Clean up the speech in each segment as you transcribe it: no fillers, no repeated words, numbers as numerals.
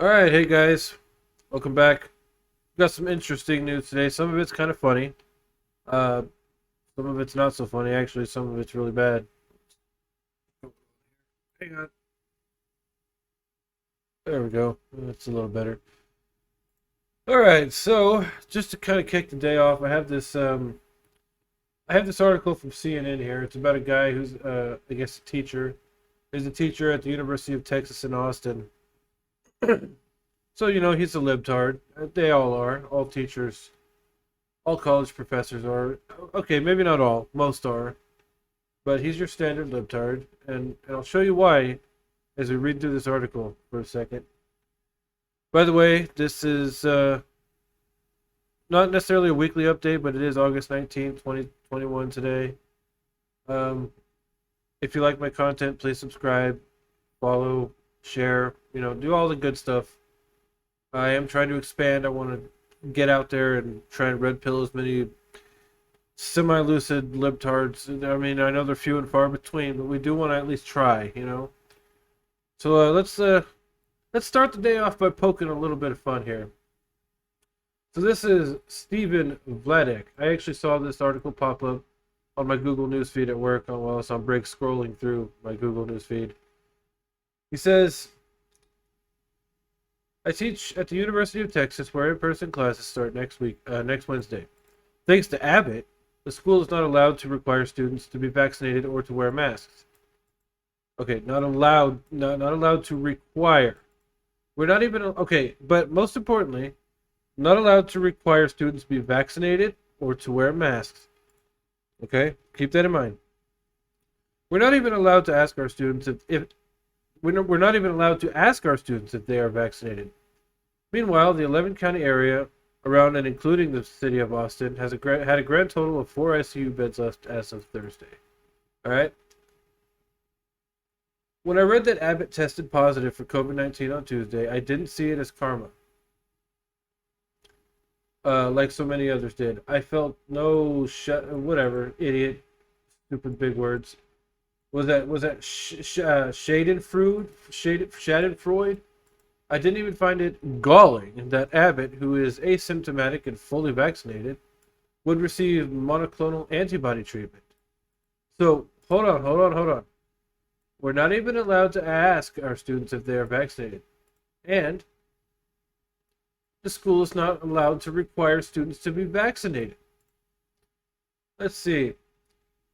All right, hey guys, welcome back. Got some interesting news today. Some of it's kind of funny. Uh, some of it's not so funny. Actually, some of it's really bad. Hang on. There we go. That's a little better. All right, so just to kind of kick the day off, I have this article from CNN here. It's about a guy who's, I guess, a teacher. He's a teacher at the University of Texas in Austin. So he's a libtard. They all are. All teachers, all college professors are. Okay, maybe not all. Most are. But he's your standard libtard, and I'll show you why as we read through this article for a second. By the way, this is not necessarily a weekly update, but it is August 19th, 2021 today. Um, if you like my content, please subscribe, follow, share, do all the good stuff. I am trying to expand. I want to get out there and try and red pill as many semi-lucid libtards. I mean, I know they're few and far between, but we do want to at least try. So let's start the day off by poking a little bit of fun here. So this is Stephen Vladek. I actually saw this article pop up on my Google Newsfeed at work while I was on break scrolling through my Google Newsfeed. He says, I teach at the University of Texas where in-person classes start next Wednesday. Thanks to Abbott, the school is not allowed to require students to be vaccinated or to wear masks. Okay, not allowed to require. We're not even okay, but most importantly, not allowed to require students to be vaccinated or to wear masks. Okay, keep that in mind. We're not even allowed to ask our students if we're not even allowed to ask our students if they are vaccinated. Meanwhile, the 11 county area around and including the city of Austin had a grand total of 4 ICU beds left as of Thursday. All right. When I read that Abbott tested positive for COVID-19 on Tuesday, I didn't see it as karma, like so many others did. I felt no whatever, idiot, stupid big words. Was that Schadenfreude? I didn't even find it galling that Abbott, who is asymptomatic and fully vaccinated, would receive monoclonal antibody treatment. So hold on. We're not even allowed to ask our students if they are vaccinated. And the school is not allowed to require students to be vaccinated. Let's see.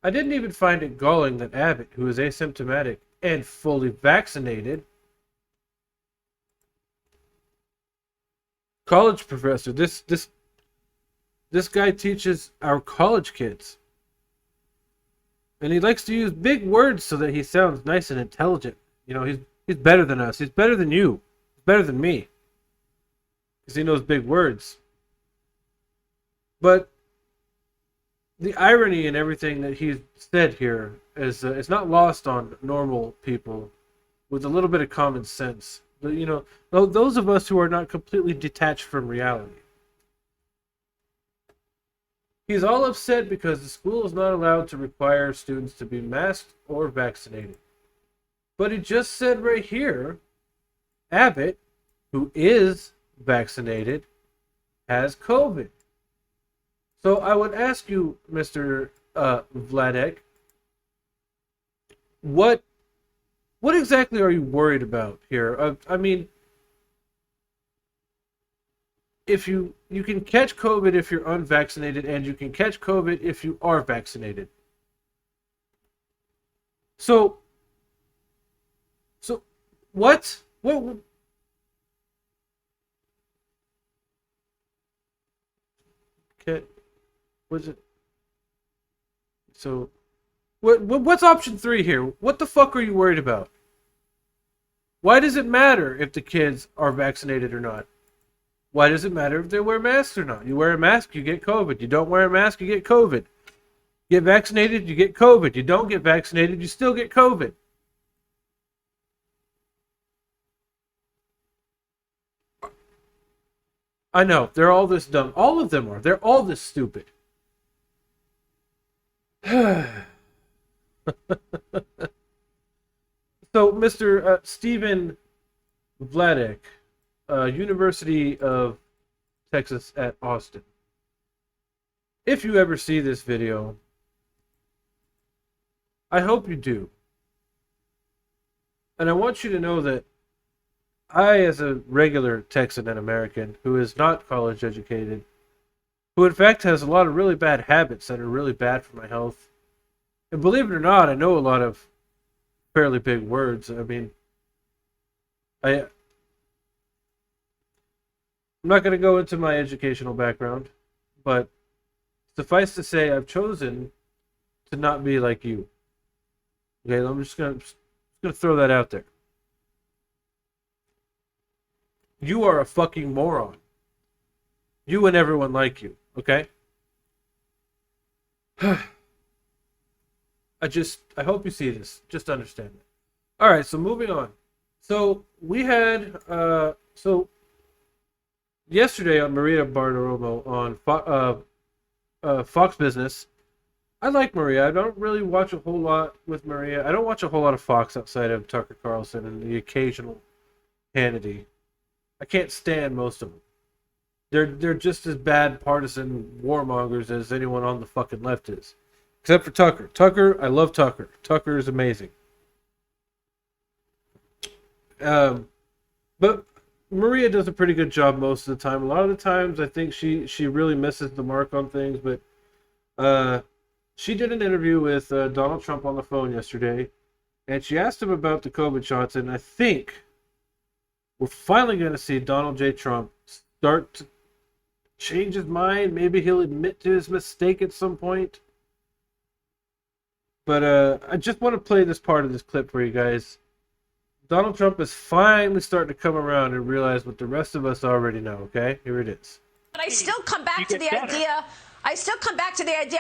I didn't even find it galling that Abbott, who is asymptomatic and fully vaccinated, college professor, this guy teaches our college kids. And he likes to use big words so that he sounds nice and intelligent. He's better than us. He's better than you. He's better than me. Because he knows big words. But the irony in everything that he's said here is it's not lost on normal people with a little bit of common sense. Those of us who are not completely detached from reality. He's all upset because the school is not allowed to require students to be masked or vaccinated. But he just said right here, Abbott, who is vaccinated, has COVID. So I would ask you, Mr. Vladek, what exactly are you worried about here? I mean, if you can catch COVID if you're unvaccinated, and you can catch COVID if you are vaccinated. So what? Okay, was it? So what's option 3 here? What the fuck are you worried about? Why does it matter if the kids are vaccinated or not? Why does it matter if they wear masks or not? You wear a mask, you get COVID. You don't wear a mask, you get COVID. Get vaccinated, you get COVID. You don't get vaccinated, you still get COVID. I know, they're all this dumb. All of them are. They're all this stupid. So, Mr. Stephen Vladek, University of Texas at Austin. If you ever see this video, I hope you do. And I want you to know that I, as a regular Texan and American who is not college educated, who in fact has a lot of really bad habits that are really bad for my health, and believe it or not, I know a lot of fairly big words. I mean, I'm not going to go into my educational background, but suffice to say, I've chosen to not be like you. Okay, I'm just gonna throw that out there. You are a fucking moron. You and everyone like you. Okay. I hope you see this. Just understand it. All right. So moving on. So we had yesterday on Maria Bartiromo on Fox Business. I like Maria. I don't really watch a whole lot with Maria. I don't watch a whole lot of Fox outside of Tucker Carlson and the occasional Hannity. I can't stand most of them. They're just as bad partisan warmongers as anyone on the fucking left is. Except for Tucker. Tucker, I love Tucker. Tucker is amazing. But Maria does a pretty good job most of the time. A lot of the times I think she really misses the mark on things, but she did an interview with Donald Trump on the phone yesterday, and she asked him about the COVID shots, and I think we're finally going to see Donald J. Trump start to change his mind. Maybe he'll admit to his mistake at some point. But I just want to play this part of this clip for you guys. Donald Trump is finally starting to come around and realize what the rest of us already know, okay? Here it is. But I still come back to the idea...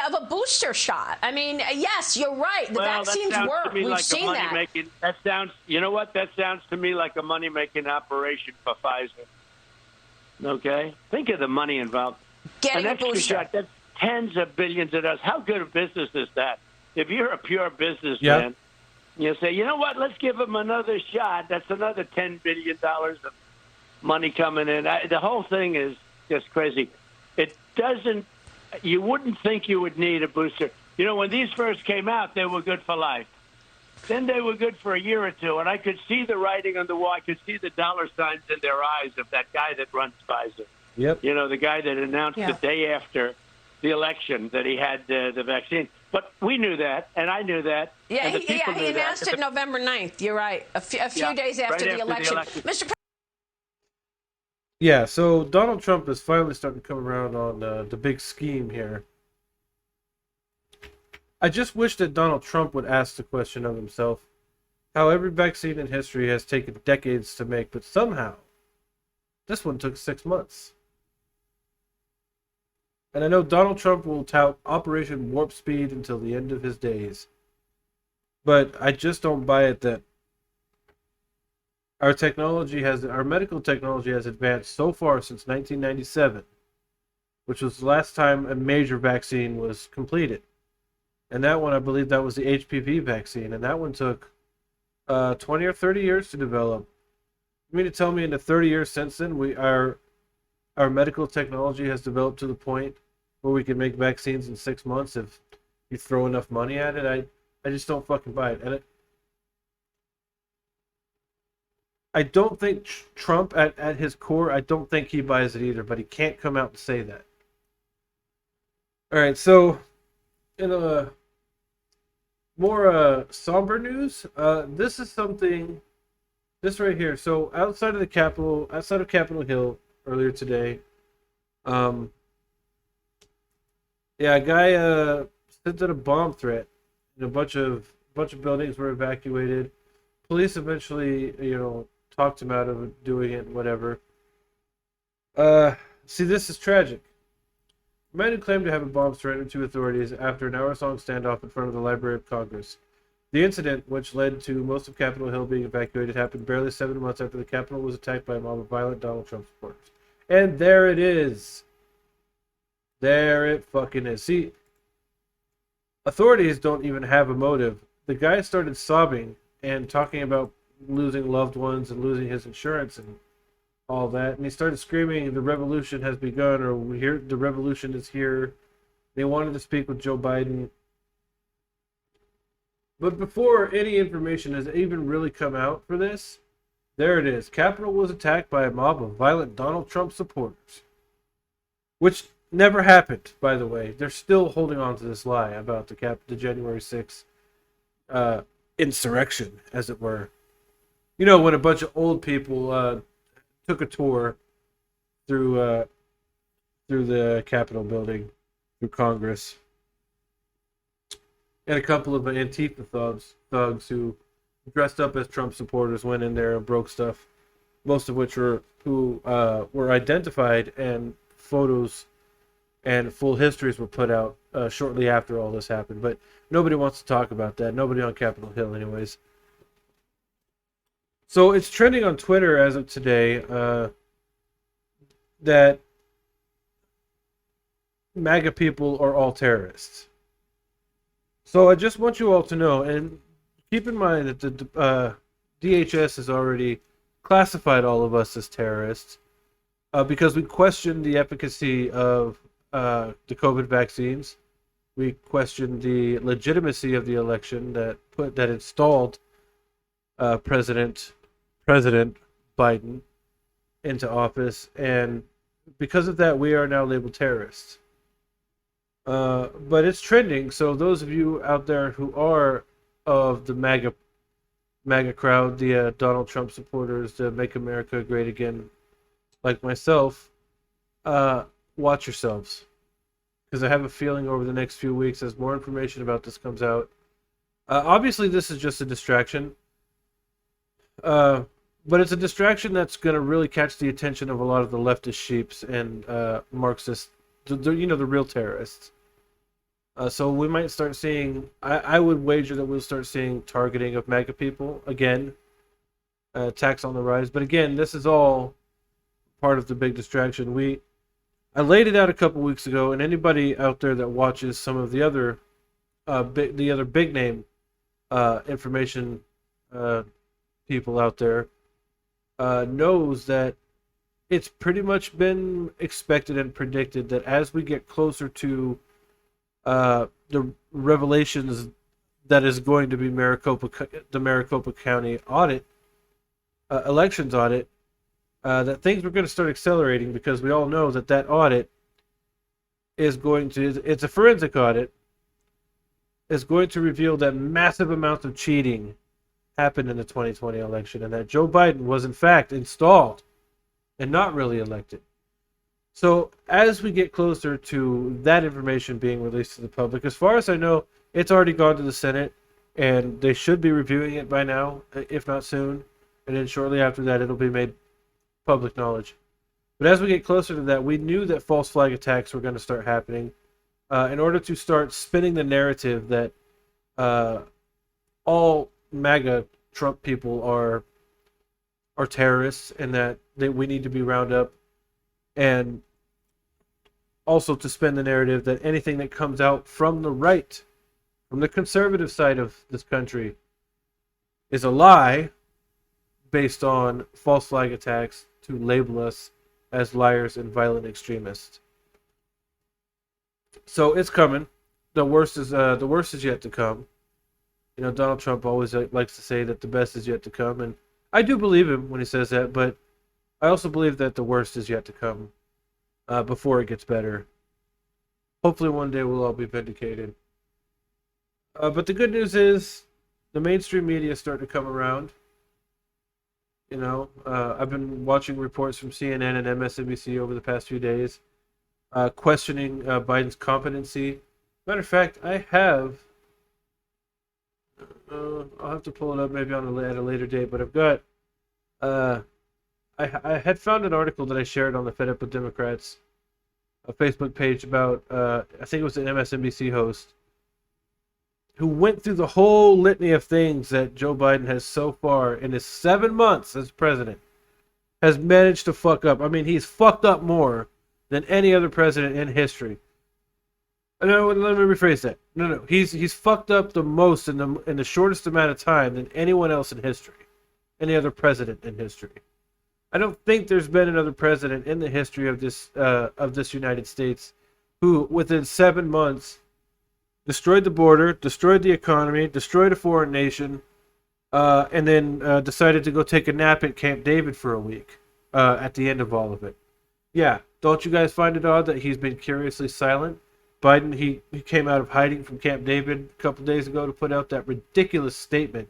of a booster shot. I mean, yes, you're right. The vaccines work. We've seen that. That sounds, you know what? That sounds to me like a money-making operation for Pfizer. Okay? Think of the money involved. Getting an a extra booster. shot, that's tens of billions of dollars. How good a business is that? If you're a pure businessman, you say, you know what? Let's give them another shot. That's another $10 billion of money coming in. The whole thing is just crazy. It doesn't... You wouldn't think you would need a booster. You know, when these first came out, they were good for life. Then they were good for a year or two, and I could see the writing on the wall. I could see the dollar signs in their eyes of that guy that runs Pfizer. Yep. You know, the guy that announced the day after the election that he had the vaccine. But we knew that, and I knew that. Yeah, and he announced it November 9th. You're right. A few days after the election. Mr. Yeah, so Donald Trump is finally starting to come around on the big scheme here. I just wish that Donald Trump would ask the question of himself how every vaccine in history has taken decades to make, but somehow this one took 6 months. And I know Donald Trump will tout Operation Warp Speed until the end of his days. But I just don't buy it that our medical technology has advanced so far since 1997, which was the last time a major vaccine was completed. And that one, I believe that was the HPV vaccine, and that one took 20 or 30 years to develop. You mean to tell me in the 30 years since then, our medical technology has developed to the point where we can make vaccines in 6 months if you throw enough money at it? I just don't fucking buy it. And I don't think Trump, at his core, I don't think he buys it either, but he can't come out and say that. All right, so in a more somber news, this is something, this right here. So outside of Capitol Hill earlier today, a guy sent out a bomb threat, and a bunch of buildings were evacuated. Police eventually, talked him out of doing it, whatever. See, this is tragic. A man who claimed to have a bomb threatened to authorities after an hour-long standoff in front of the Library of Congress. The incident, which led to most of Capitol Hill being evacuated, happened barely 7 months after the Capitol was attacked by a mob of violent Donald Trump supporters. And there it is. There it fucking is. See, authorities don't even have a motive. The guy started sobbing and talking about losing loved ones and losing his insurance and all that, and he started screaming, "The revolution has begun," or "We here, the revolution is here." They wanted to speak with Joe Biden, but before any information has even really come out for this, there it is. Capitol was attacked by a mob of violent Donald Trump supporters, which never happened, by the way. They're still holding on to this lie about the January 6th insurrection, as it were. You know, when a bunch of old people took a tour through the Capitol building, through Congress, and a couple of Antifa thugs who dressed up as Trump supporters went in there and broke stuff, most of which were identified, and photos and full histories were put out shortly after all this happened. But nobody wants to talk about that. Nobody on Capitol Hill, anyways. So it's trending on Twitter as of today that MAGA people are all terrorists. So I just want you all to know, and keep in mind that the DHS has already classified all of us as terrorists because we questioned the efficacy of the COVID vaccines. We questioned the legitimacy of the election that installed President Biden into office, and because of that, we are now labeled terrorists. But it's trending, so those of you out there who are of the MAGA crowd, the Donald Trump supporters, the Make America Great Again, like myself, watch yourselves. Because I have a feeling over the next few weeks, as more information about this comes out, obviously this is just a distraction. But it's a distraction that's going to really catch the attention of a lot of the leftist sheeps and Marxists, the real terrorists. So we might start seeing, I would wager that we'll start seeing targeting of MAGA people again, attacks on the rise. But again, this is all part of the big distraction. I laid it out a couple weeks ago, and anybody out there that watches some of the other big name information people out there knows that it's pretty much been expected and predicted that as we get closer to the revelations that is going to be the Maricopa County audit, elections audit, that things were going to start accelerating, because we all know that audit is it's a forensic audit, is going to reveal that massive amounts of cheating happened in the 2020 election, and that Joe Biden was in fact installed and not really elected. So as we get closer to that information being released to the public, as far as I know, it's already gone to the Senate, and they should be reviewing it by now, if not soon. And then shortly after that, it'll be made public knowledge. But as we get closer to that, we knew that false flag attacks were going to start happening in order to start spinning the narrative that all MAGA Trump people are terrorists, and that we need to be round up, and also to spin the narrative that anything that comes out from the right, from the conservative side of this country, is a lie based on false flag attacks to label us as liars and violent extremists. So it's coming. The worst is yet to come. You know, Donald Trump always likes to say that the best is yet to come, and I do believe him when he says that, but I also believe that the worst is yet to come before it gets better. Hopefully one day we'll all be vindicated. But the good news is the mainstream media is starting to come around. You know, I've been watching reports from CNN and MSNBC over the past few days, questioning Biden's competency. Matter of fact, I have. I'll have to pull it up maybe at a later date, but I've got. I had found an article that I shared on the Fedup with Democrats, a Facebook page about I think it was an MSNBC host who went through the whole litany of things that Joe Biden has so far in his 7 months as president has managed to fuck up. I mean, he's fucked up more than any other president in history. No, let me rephrase that. No. He's fucked up the most in the shortest amount of time than anyone else in history, any other president in history. I don't think there's been another president in the history of this United States who, within 7 months, destroyed the border, destroyed the economy, destroyed a foreign nation, and then decided to go take a nap at Camp David for a week at the end of all of it. Yeah, don't you guys find it odd that he's been curiously silent? Biden, he came out of hiding from Camp David a couple days ago to put out that ridiculous statement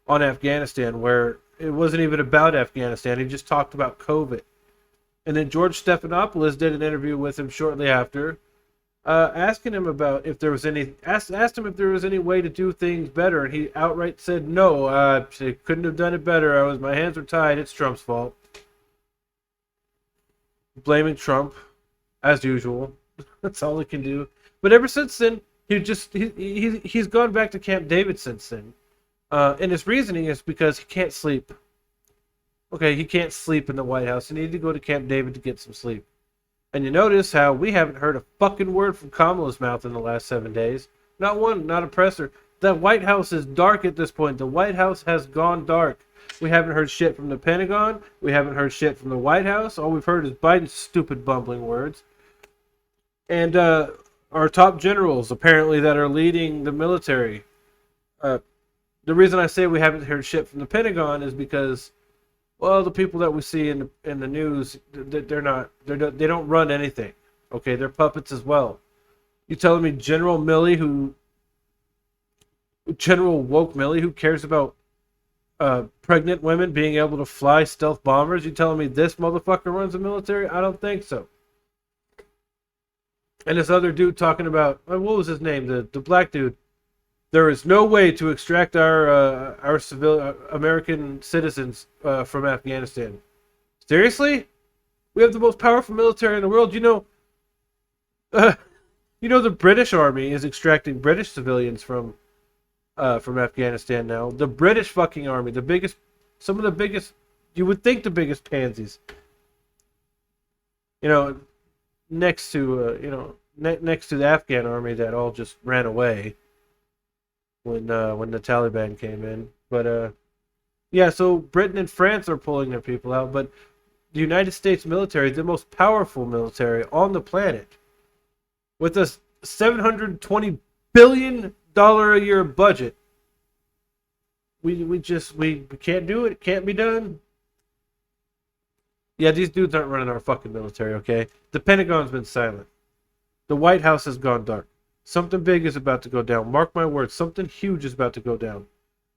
on Afghanistan where it wasn't even about Afghanistan. He just talked about COVID. And then George Stephanopoulos did an interview with him shortly after, asking him about if there was asked him if there was any way to do things better, and he outright said no. I couldn't have done it better. My hands were tied. It's Trump's fault. Blaming Trump, as usual. That's all he can do. But ever since then, he's gone back to Camp David since then. And his reasoning is because he can't sleep. Okay, he can't sleep in the White House. He needed to go to Camp David to get some sleep. And you notice how we haven't heard a fucking word from Kamala's mouth in the last 7 days. Not one, not a presser. The White House is dark at this point. The White House has gone dark. We haven't heard shit from the Pentagon. We haven't heard shit from the White House. All we've heard is Biden's stupid bumbling words. And our top generals, apparently, that are leading the military. The reason I say we haven't heard shit from the Pentagon is because, well, the people that we see in the news, they don't run anything. Okay, they're puppets as well. You telling me General Woke Milley, who cares about pregnant women being able to fly stealth bombers? You telling me this motherfucker runs the military? I don't think so. And this other dude talking about, what was his name? The black dude. There is no way to extract our civil American citizens from Afghanistan. Seriously? We have the most powerful military in the world. You know, the British Army is extracting British civilians from Afghanistan now. The British fucking army, some of the biggest, you would think the biggest pansies. You know, next to the Afghan army that all just ran away when the Taliban came in. But yeah, so Britain and France are pulling their people out, but the United States military, the most powerful military on the planet, with a $720 billion a year budget, we can't do it. It can't be done. Yeah, these dudes aren't running our fucking military, okay? The Pentagon's been silent. The White House has gone dark. Something big is about to go down. Mark my words, something huge is about to go down.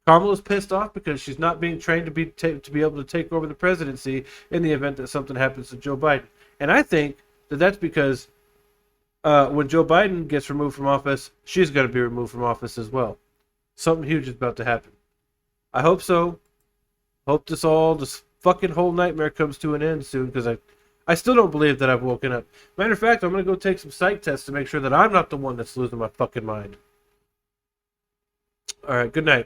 Kamala's pissed off because she's not being trained to be able to take over the presidency in the event that something happens to Joe Biden. And I think that's because when Joe Biden gets removed from office, she's going to be removed from office as well. Something huge is about to happen. I hope so. Hope this fucking whole nightmare comes to an end soon, because I still don't believe that I've woken up. Matter of fact, I'm going to go take some psych tests to make sure that I'm not the one that's losing my fucking mind. All right, good night.